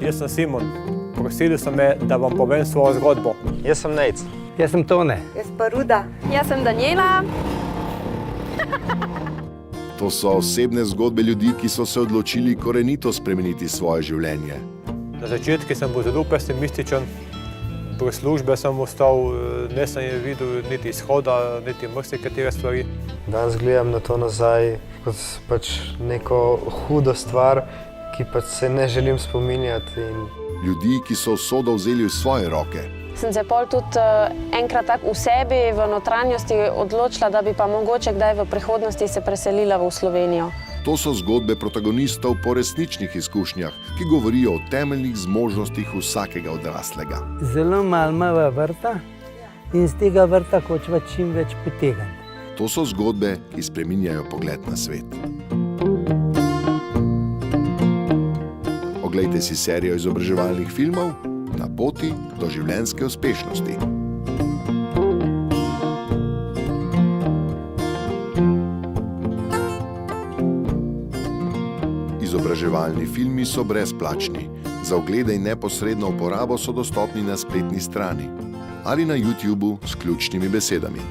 Jaz sem Simon. Prosili so me, da vam povem svojo zgodbo. Jaz sem Nejc. Jaz sem Tone. Jaz pa Ruda. Jaz sem Daniela. To so osebne zgodbe ljudi, ki so se odločili korenito spremeniti svoje življenje. Na začetku sem bil zelo pesimističen. Pri službi sem ostal, ne sem je videl niti izhoda, niti marsikatere stvari. Danes gledam na to nazaj kot pač neko hudo stvar, ki pač se ne želim spominjati. Ljudi, ki so usodo vzeli v svoje roke. Sem se pol tudi enkrat tako v sebi, v notranjosti odločila, da bi pa mogoče kdaj v prihodnosti se preselila v Slovenijo. To so zgodbe protagonistov po resničnih izkušnjah, ki govorijo o temeljnih zmožnostih vsakega odraslega. Zelo malo imava vrta in z tega vrta hočeva čim več potegniti. To so zgodbe, ki spreminjajo pogled na svet. Oglejte si serijo izobraževalnih filmov Na poti do življenjske uspešnosti. Izobraževalni filmi so brezplačni. Za oglede in neposredno uporabo so dostopni na spletni strani ali na YouTubu s ključnimi besedami.